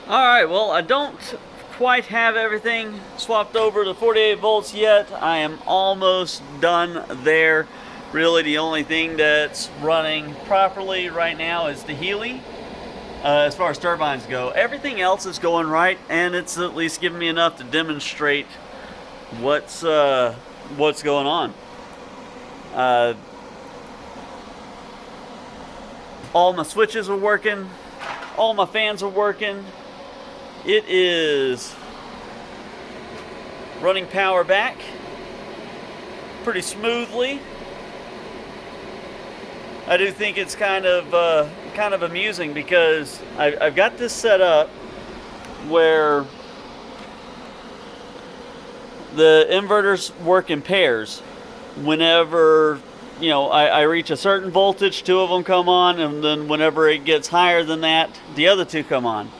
Alright, well, I don't quite have everything swapped over to 48 volts yet. I am almost done there. Really, the only thing that's running properly right now is the Healy, as far as turbines go. Everything else is going right, and it's at least giving me enough to demonstrate what's going on. All my switches are working. All my fans are working. It is running power back pretty smoothly. I do think it's kind of amusing because I've got this set up where the inverters work in pairs. Whenever I reach a certain voltage, two of them come on, and then whenever it gets higher than that, the other two come on.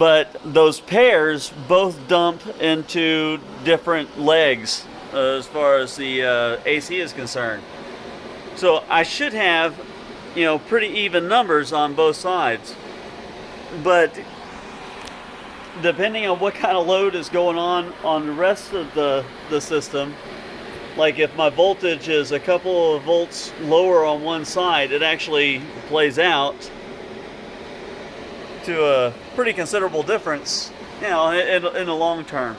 But those pairs both dump into different legs as far as the AC is concerned. So I should have, pretty even numbers on both sides. But depending on what kind of load is going on the rest of the system, like if my voltage is a couple of volts lower on one side, it actually plays out to a pretty considerable difference, in the long term.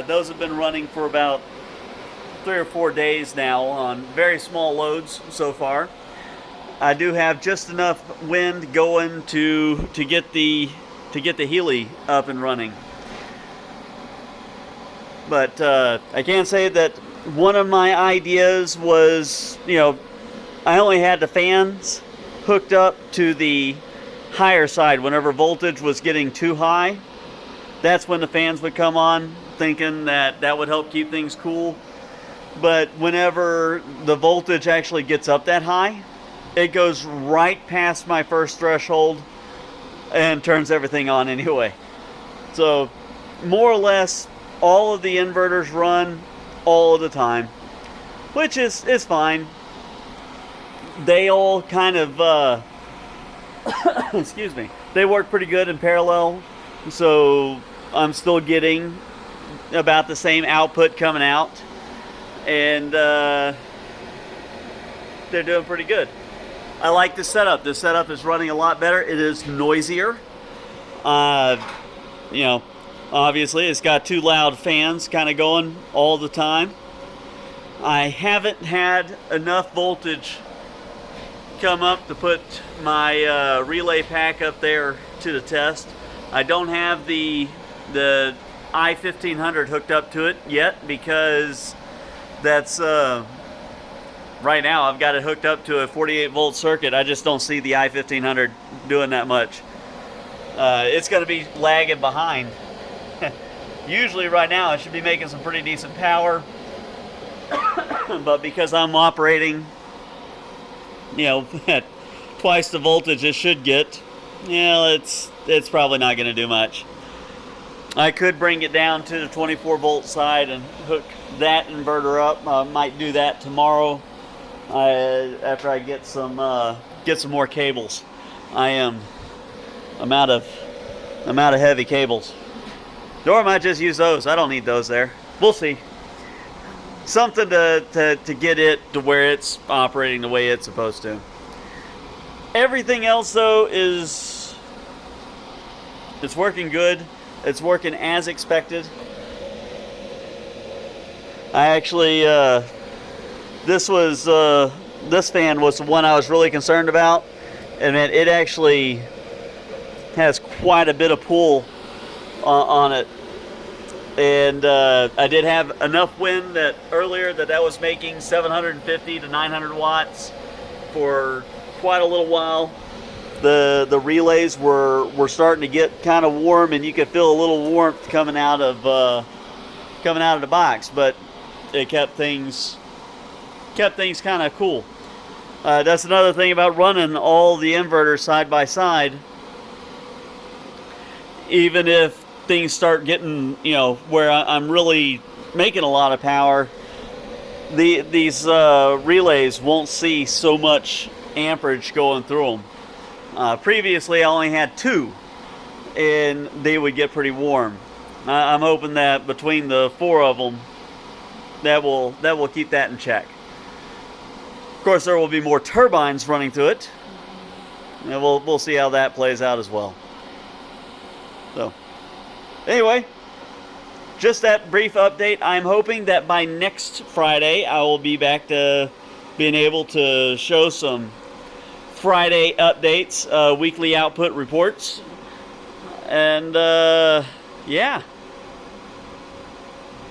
Those have been running for about 3 or 4 days now on very small loads so far. I do have just enough wind going to get the Healy up and running. But I can say that one of my ideas was, I only had the fans hooked up to the higher side. Whenever voltage was getting too high, that's when the fans would come on, thinking that would help keep things cool. But whenever the voltage actually gets up that high, it goes right past my first threshold and turns everything on anyway. So more or less all of the inverters run all of the time, which is fine. They all kind of excuse me, they work pretty good in parallel, so I'm still getting about the same output coming out, and they're doing pretty good. I like this setup. This setup is running a lot better. It is noisier. Obviously it's got 2 loud fans kind of going all the time. I haven't had enough voltage come up to put my relay pack up there to the test. I don't have the i1500 hooked up to it yet because that's right now I've got it hooked up to a 48 volt circuit. I just don't see the i1500 doing that much. It's going to be lagging behind. Usually right now it should be making some pretty decent power, but because I'm operating at twice the voltage it should get, it's probably not going to do much. I could bring it down to the 24 volt side and hook that inverter up. I might do that tomorrow after I get some more cables. I'm out of heavy cables. Or I might just use those. I don't need those there. We'll see. Something to get it to where it's operating the way it's supposed to. Everything else though it's working good. It's working as expected. I actually this fan was the one I was really concerned about, and it actually has quite a bit of pull on it. And I did have enough wind earlier that was making 750 to 900 watts for quite a little while. The relays were starting to get kind of warm, and you could feel a little warmth coming out of the box, but it kept things kind of cool. That's another thing about running all the inverters side by side. Even if things start getting, where I'm really making a lot of power, these relays won't see so much amperage going through them. Previously I only had 2, and they would get pretty warm. I'm hoping that between the 4 of them, that will keep that in check. Of course, there will be more turbines running through it, and we'll see how that plays out as well. So, anyway, just that brief update. I'm hoping that by next Friday, I will be back to being able to show some Friday updates, weekly output reports, and yeah.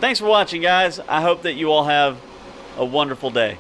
Thanks for watching, guys. I hope that you all have a wonderful day.